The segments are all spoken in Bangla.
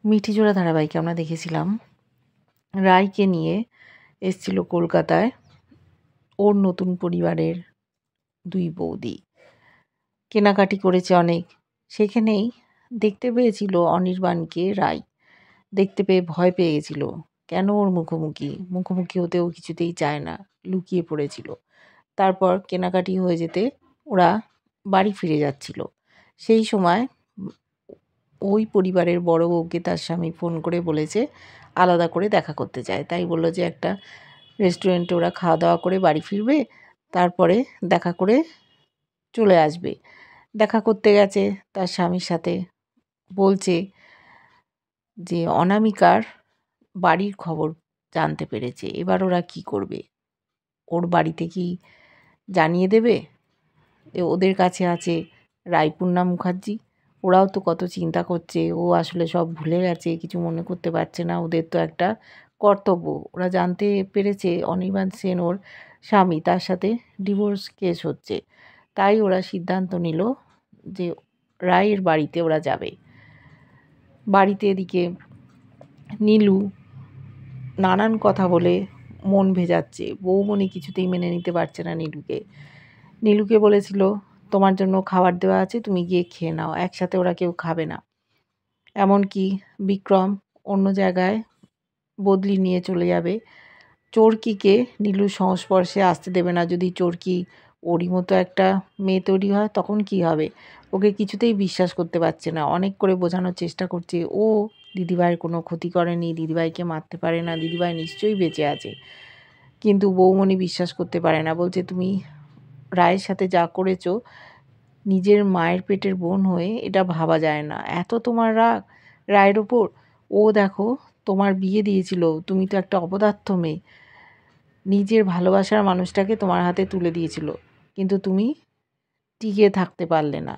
মিঠিজোড়া ধারাবাহিকে আমরা দেখেছিলাম রায়কে নিয়ে এসছিল কলকাতায় ওর নতুন পরিবারের দুই বৌদি। কেনাকাটি করেছে অনেক। সেখানেই দেখতে পেয়েছিল অনির্বাণকে রায়। দেখতে পেয়ে ভয় পেয়ে গেছিল। কেন ওর মুখোমুখি হতেও কিছুতেই চায় না, লুকিয়ে পড়েছিল। তারপর কেনাকাটি হয়ে যেতে ওরা বাড়ি ফিরে যাচ্ছিল। সেই সময় ওই পরিবারের বড় বউকে তার স্বামী ফোন করে বলেছে আলাদা করে দেখা করতে চায়। তাই বলল যে একটা রেস্টুরেন্টে ওরা খাওয়া দাওয়া করে বাড়ি ফিরবে, তারপরে দেখা করে চলে আসবে। দেখা করতে গেছে তার স্বামীর সাথে, বলছে যে অনামিকার বাড়ির খবর জানতে পেরেছে। এবার ওরা কি করবে? ওর বাড়িতে কি জানিয়ে দেবে? ওদের কাছে আছে রায়পূর্ণা মুখার্জি। ওরাও তো কত চিন্তা করছে, ও আসলে সব ভুলে গেছে, কিছু মনে করতে পারছে না। ওদের তো একটা কর্তব্য। ওরা জানতে পেরেছে অনির্বাণ সেন ওর স্বামী, তার সাথে ডিভোর্স কেস হচ্ছে। তাই ওরা সিদ্ধান্ত নিল যে রায়ের বাড়িতে ওরা যাবে। বাড়িতে এদিকে নীলু নানান কথা বলে মন ভেজাচ্ছে। বৌমণি কিছুতেই মেনে নিতে পারছে না নীলুকে বলেছিল তোমার জন্য খাবার দেওয়া আছে, তুমি গিয়ে খেয়ে নাও। একসাথে ওরা কেউ খাবে না। এমনকি বিক্রম অন্য জায়গায় বদলি নিয়ে চলে যাবে। চরকিকে নীলুর সংস্পর্শে আসতে দেবে না। যদি চরকি ওরই মতো একটা মেয়ে তৈরি হয় তখন কি হবে? ওকে কিছুতেই বিশ্বাস করতে পারছে না। অনেক করে বোঝানোর চেষ্টা করছে ও দিদিভাইয়ের কোনো ক্ষতি করেনি, দিদিভাইকে মারতে পারে না, দিদিভাই নিশ্চয়ই বেঁচে আছে। কিন্তু বৌমণি বিশ্বাস করতে পারে না। বলছে তুমি রায়ের সাথে যা করেছো, নিজের মায়ের পেটের বোন হয়ে এটা ভাবা যায় না। এত তোমার রাগ রায়ের ওপর? ও দেখো তোমার বিয়ে দিয়েছিল, তুমি তো একটা অপদার্থ মেয়ে। নিজের ভালোবাসার মানুষটাকে তোমার হাতে তুলে দিয়েছিল, কিন্তু তুমি টিকে থাকতে পারলে না।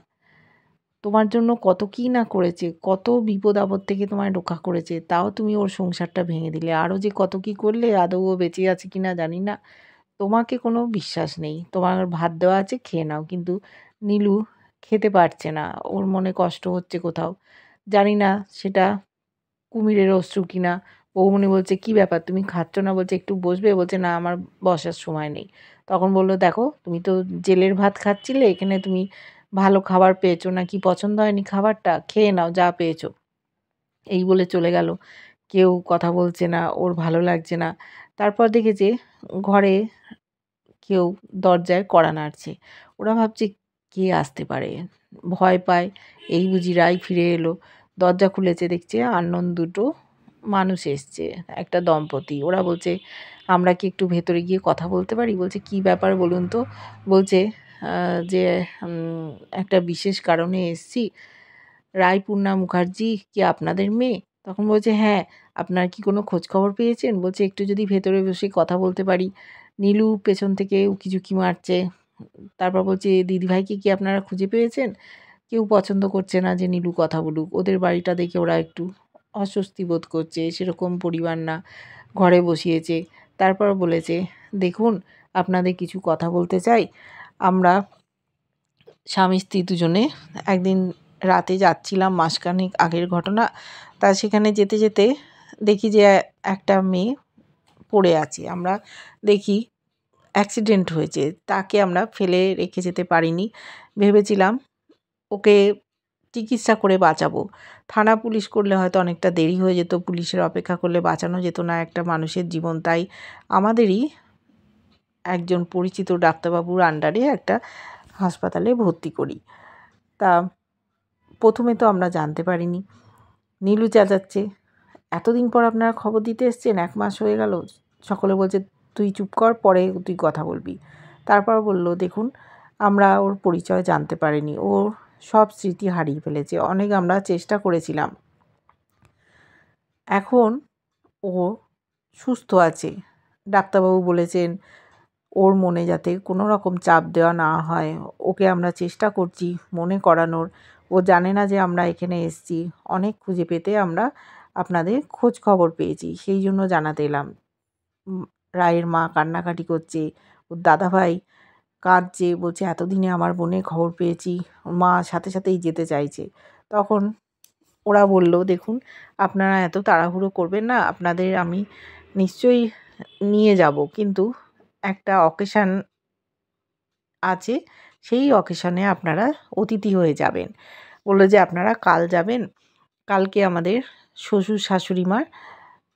তোমার জন্য কত কী না করেছে, কত বিপদ আপদ থেকে তোমায় রক্ষা করেছে, তাও তুমি ওর সংসারটা ভেঙে দিলে। আরও যে কত কী করলে, আদৌ ও বেঁচে আছে কি না জানি না। তোমাকে কোনো বিশ্বাস নেই। তোমার ভাত দেওয়া আছে, খেয়ে নাও। কিন্তু নীলু খেতে পারছে না। ওর মনে কষ্ট হচ্ছে কোথাও, জানি না সেটা কুমিরের অশ্রু কিনা। বৌমনি বলছে কী ব্যাপার, তুমি খাচ্ছ না? বলছে একটু বসবে। বলছে না, আমার বসার সময় নেই। তখন বলল দেখো তুমি তো জেলের ভাত খাচ্ছিলে, এখানে তুমি ভালো খাবার পেয়েছো, না কি পছন্দ হয়নি খাবারটা? খেয়ে নাও যা পেয়েছো। এই বলে চলে গেল। কেউ কথা বলছে না, ওর ভালো লাগছে না। তারপর দেখেছে ঘরে কেউ দরজায় কড়া নাড়ছে। ওরা ভাবছে কে আসতে পারে, ভয় পায়। এই বুঝি রায় ফিরে এলো। দরজা খুলেছে, দেখছে আননোন দুটো মানুষ এসছে, একটা দম্পতি। ওরা বলছে আমরা কি একটু ভেতরে গিয়ে কথা বলতে পারি? বলছে কি ব্যাপার বলুন তো? বলছে যে একটা বিশেষ কারণে এসছি। রায়পূর্ণা মুখার্জি কি আপনাদের মেয়ে? তখন বলছে হ্যাঁ। আপনার কি কোনো খোঁজখবর পেয়েছেন? বলছে একটু যদি ভেতরে বসে কথা বলতে পারি। নীলু পেছন থেকে উকিঝুঁকি মারছে। তারপর বলছে দিদিভাইকে কি আপনারা খুঁজে পেয়েছেন? কেউ পছন্দ করছে না যে নীলু কথা বলুক। ওদের বাড়িটা দেখে ওরা একটু অস্বস্তি বোধ করছে। সেরকম পরিবার না, ঘরে বসিয়েছে। তারপর বলেছে দেখুন, আপনাদের কিছু কথা বলতে চাই। আমরা স্বামী স্ত্রী দুজনে একদিন রাতে যাচ্ছিলাম, মাসখানেক আগের ঘটনা। তা সেখানে যেতে যেতে দেখি যে একটা মেয়ে পড়ে আছে। আমরা দেখি অ্যাক্সিডেন্ট হয়েছে। তাকে আমরা ফেলে রেখে যেতে পারিনি। ভেবেছিলাম ওকে চিকিৎসা করে বাঁচাবো। থানা পুলিশ করলে হয়তো অনেকটা দেরি হয়ে যেত, পুলিশের অপেক্ষা করলে বাঁচানো যেত না একটা মানুষের জীবন। তাই আমাদেরই একজন পরিচিত ডাক্তারবাবুর আন্ডারে একটা হাসপাতালে ভর্তি করি। তা প্রথমে তো আমরা জানতে পারিনি। নীলু চেঁচাচ্ছে এতদিন পর আপনারা খবর দিতে এসছেন, 1 মাস হয়ে গেল। সকলে বলছে তুই চুপ কর, পরে তুই কথা বলবি। তারপর বলল দেখুন, আমরা ওর পরিচয় জানতে পারিনি। ও সব স্মৃতি হারিয়ে ফেলেছে। অনেক আমরা চেষ্টা করেছিলাম। এখন ও সুস্থ আছে। ডাক্তারবাবু বলেছেন ওর মনে যাতে কোনো রকম চাপ দেওয়া না হয়। ওকে আমরা চেষ্টা করছি মনে করানোর। ও জানে না যে আমরা এখানে এসেছি। অনেক খুঁজে পেতে আমরা আপনাদের খোঁজ খবর পেয়েছি, সেই জন্য জানাতে এলাম। রায়ের মা কান্নাকাটি করছে, ওর দাদাভাই কাঁদছে, বলছে এতদিনে আমার বোনের খবর পেয়েছি। ওর মা সাথে সাথেই যেতে চাইছে। তখন ওরা বলল, দেখুন আপনারা এত তাড়াহুড়ো করবেন না, আপনাদের আমি নিশ্চয়ই নিয়ে যাব, কিন্তু একটা অকেশান আছে, সেই অকেশানে আপনারা অতিথি হয়ে যাবেন। বললো যে আপনারা কাল যাবেন, কালকে আমাদের শ্বশুর শাশুড়ি মার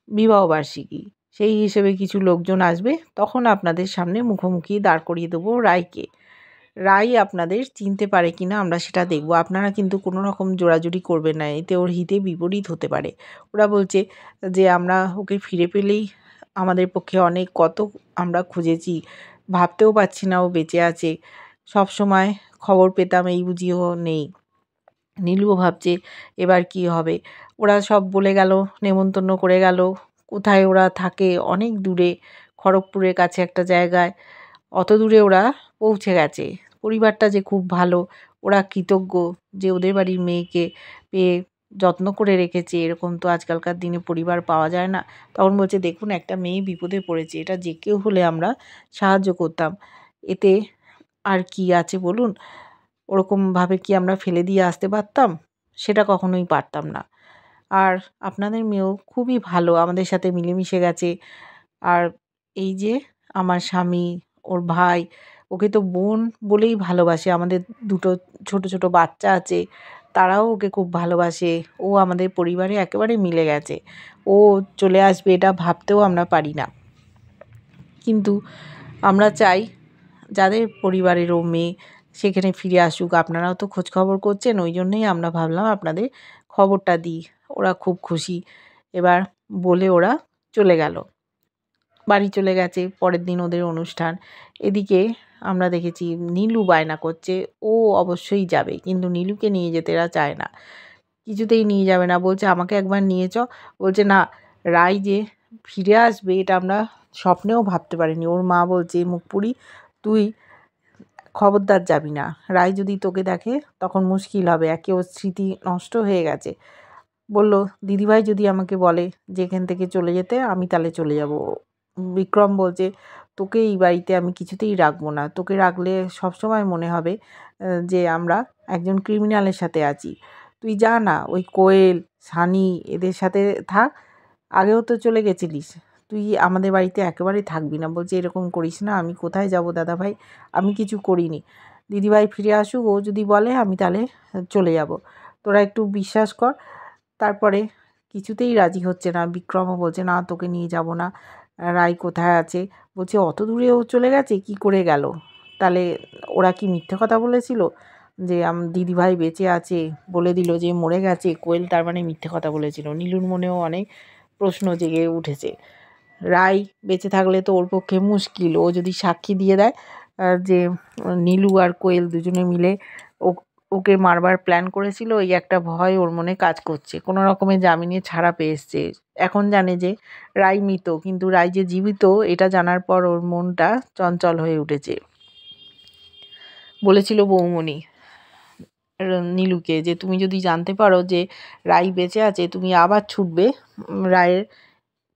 বিবাহবার্ষিকী, সেই হিসেবে কিছু লোকজন আসবে, তখন আপনাদের সামনে মুখোমুখি দাঁড় করিয়ে দেবো রায়কে। রাই আপনাদের চিনতে পারে কিনা আমরা সেটা দেখব, আপনারা কিন্তু কোনো রকম জোরাজুরি করবেন না, এতে ওর হিতে বিপরীত হতে পারে। ওরা বলছে যে আমরা ওকে ফিরে পেলেই আমাদের পক্ষে অনেক, কত আমরা খুঁজেছি, ভাবতেও পারছি না ও বেঁচে আছে, সব সময় খবর পেতাম, এই বুঝিও নেই। নীলুও ভাবছে এবার কি হবে। ওরা সব বলে গেল, নেমন্তন্ন করে গেল, কোথায় ওরা থাকে, অনেক দূরে, খড়গপুরের কাছে একটা জায়গায়, অত দূরে ওরা পৌঁছে গেছে। পরিবারটা যে খুব ভালো, ওরা কৃতজ্ঞ যে ওদের বাড়ির মেয়েকে পেয়ে যত্ন করে রেখেছে, এরকম তো আজকালকার দিনে পরিবার পাওয়া যায় না। তখন বলছে, দেখুন একটা মেয়ে বিপদে পড়েছে, এটা যে কেউ হলে আমরা সাহায্য করতাম, এতে আর কি আছে বলুন, ওরকমভাবে কি আমরা ফেলে দিয়ে আসতে পারতাম? সেটা কখনোই পারতাম না। আর আপনাদের মেয়েও খুবই ভালো, আমাদের সাথে মিলেমিশে গেছে। আর এই যে আমার স্বামী, ওর ভাই, ওকে তো বোন বলেই ভালোবাসে, আমাদের দুটো ছোট ছোট বাচ্চা আছে, তারাও ওকে খুব ভালোবাসে, ও আমাদের পরিবারে একেবারে মিলে গেছে। ও চলে আসবে এটা ভাবতেও আমরা পারি না, কিন্তু আমরা চাই যাদের পরিবারেরও মেয়ে সেখানে ফিরে আসুক। আপনারাও তো খোঁজখবর করছেন, ওই জন্যেই আমরা ভাবলাম আপনাদের খবরটা দিই। ওরা খুব খুশি। এবার বলে ওরা চলে গেল, বাড়ি চলে গেছে। পরের দিন ওদের অনুষ্ঠান। এদিকে আমরা দেখেছি নীলু বায়না করছে, ও অবশ্যই যাবে, কিন্তু নীলুকে নিয়ে যেতে এরা চায় না, কিছুতেই নিয়ে যাবে না, বলছে আমাকে একবার নিয়ে চ। বলছে না, রাই যে ফিরে আসবে এটা আমরা স্বপ্নেও ভাবতে পারিনি। ওর মা বলছে, মুখপুরি তুই খবরদার যাবি না, রাই যদি তোকে দেখে তখন মুশকিল হবে, একে ওর স্মৃতি নষ্ট হয়ে গেছে। বলল, দিদিভাই যদি আমাকে বলে যে এখান থেকে চলে যেতে, আমি তাহলে চলে যাব। বিক্রম বলছে, তোকে এই বাড়িতে আমি কিছুতেই রাখবো না, তোকে রাখলে সবসময় মনে হবে যে আমরা একজন ক্রিমিনালের সাথে আছি। তুই যা না, ওই কোয়েল, সানি এদের সাথে থাক, আগেও তো চলে গেছিলিস, তুই আমাদের বাড়িতে একেবারে থাকবি না। বলছে, এরকম করিস না, আমি কোথায় যাব দাদাভাই, আমি কিছু করিনি, দিদিভাই ফিরে আসুক, ও যদি বলে আমি তাহলে চলে যাব, তোরা একটু বিশ্বাস কর। তারপরে কিছুতেই রাজি হচ্ছে না। বিক্রমও বলছে, না তোকে নিয়ে যাব না, রাই কোথায় আছে? বলছে, অত দূরে ও চলে গেছে, কি করে গেল? তাহলে ওরা কি মিথ্যে কথা বলেছিল যে দিদিভাই বেঁচে আছে, বলে দিল যে মরে গেছে? কোয়েল তার মানে মিথ্যে কথা বলেছিল। নীলুর মনেও অনেক প্রশ্ন জেগে উঠেছে। রাই বেঁচে থাকলে তো ওর পক্ষে মুশকিল, ও যদি সাক্ষী দিয়ে দেয় যে নীলু আর কোয়েল দুজনে মিলে ওকে মারবার প্ল্যান করেছিল, এই একটা ভয় ওর মনে কাজ করছে। কোনো রকমে জামিনে ছাড়া পেয়ে এসছে। এখন জানে যে রাই মৃত, কিন্তু রাই যে জীবিত এটা জানার পর ওর মনটা চঞ্চল হয়ে উঠেছে। বলেছিল বৌমণি নীলুকে যে তুমি যদি জানতে পারো যে রাই বেঁচে আছে, তুমি আবার ছুটবে রায়ের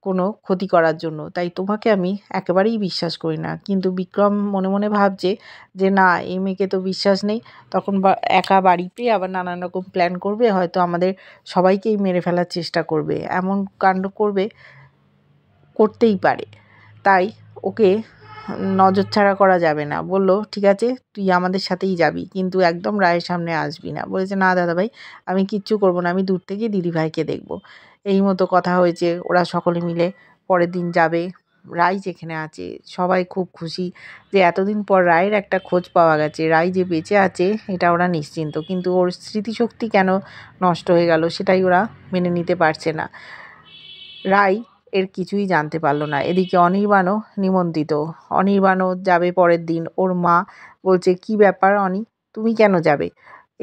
কোনো ক্ষতি করার জন্য, তাই তোমাকে আমি একেবারেই বিশ্বাস করি না। কিন্তু বিক্রম মনে মনে ভাবছে যে না, এই মেয়েকে তো বিশ্বাস নেই, তখন একা বাড়ি পেয়ে আবার নানান রকম প্ল্যান করবে, হয়তো আমাদের সবাইকেই মেরে ফেলার চেষ্টা করবে, এমন কাণ্ড করবে, করতেই পারে। তাই ওকে নজরছাড়া করা যাবে না। বলল, ঠিক আছে তুই আমাদের সাথেই যাবি, কিন্তু একদম রায়ের সামনে আসবি না। বলেছে, না দাদাভাই, আমি কিচ্ছু করবো না, আমি দূর থেকে দিদিভাইকে দেখব। এই মতো কথা হয়েছে। ওরা সকলে মিলে পরের দিন যাবে। রাই যেখানে আছে সবাই খুব খুশি যে এতদিন পর রায়ের একটা খোঁজ পাওয়া গেছে, রাই যে বেঁচে আছে এটা ওরা নিশ্চিন্ত, কিন্তু ওর স্মৃতিশক্তি কেন নষ্ট হয়ে গেল সেটাই ওরা মেনে নিতে পারছে না। রাই এর কিছুই জানতে পারল না। এদিকে অনির্বাণও নিমন্ত্রিত। অনির্বাণও যাবে পরের দিন। ওর মা বলছে, কি ব্যাপার অনি, তুমি কেন যাবে?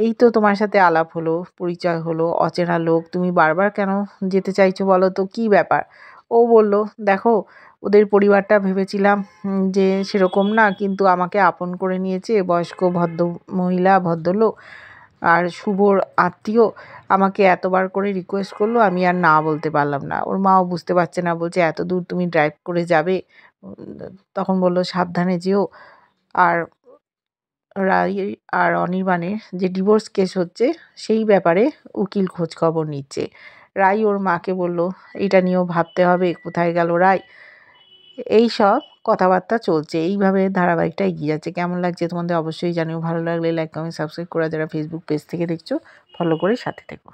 এই তো তোমার সাথে আলাপ হলো, পরিচয় হলো, অচেনা লোক, তুমি বারবার কেন যেতে চাইছো বলো তো, কি ব্যাপার? ও বলল, দেখো ওদের পরিবারটা ভেবেছিলাম যে সেরকম না, কিন্তু আমাকে আপন করে নিয়েছে, বয়স্ক ভদ্র মহিলা, ভদ্রলোক, আর শুভর আত্মীয়, আমাকে এতবার করে রিকোয়েস্ট করলো, আমি আর না বলতে পারলাম না। ওর মাও বুঝতে পারছে না, বলছে এত দূর তুমি ড্রাইভ করে যাবে? তখন বলল, সাবধানে যেও। আর রাই আর অনির্বাণের যে ডিভোর্স কেস হচ্ছে সেই ব্যাপারে উকিল খোঁজখবর নিচ্ছে। রাই ওর মাকে বলল এটা নিয়েও ভাবতে হবে, কোথায় গেল রাই, এই সব কথাবার্তা চলছে। এইভাবে ধারাবাহিকটা এগিয়ে যাচ্ছে। কেমন লাগছে তোমাদের অবশ্যই জানিও। ভালো লাগলে লাইক কমেন্ট সাবস্ক্রাইব করা, যারা ফেসবুক পেজ থেকে দেখছো ফলো করে সাথে থেকো।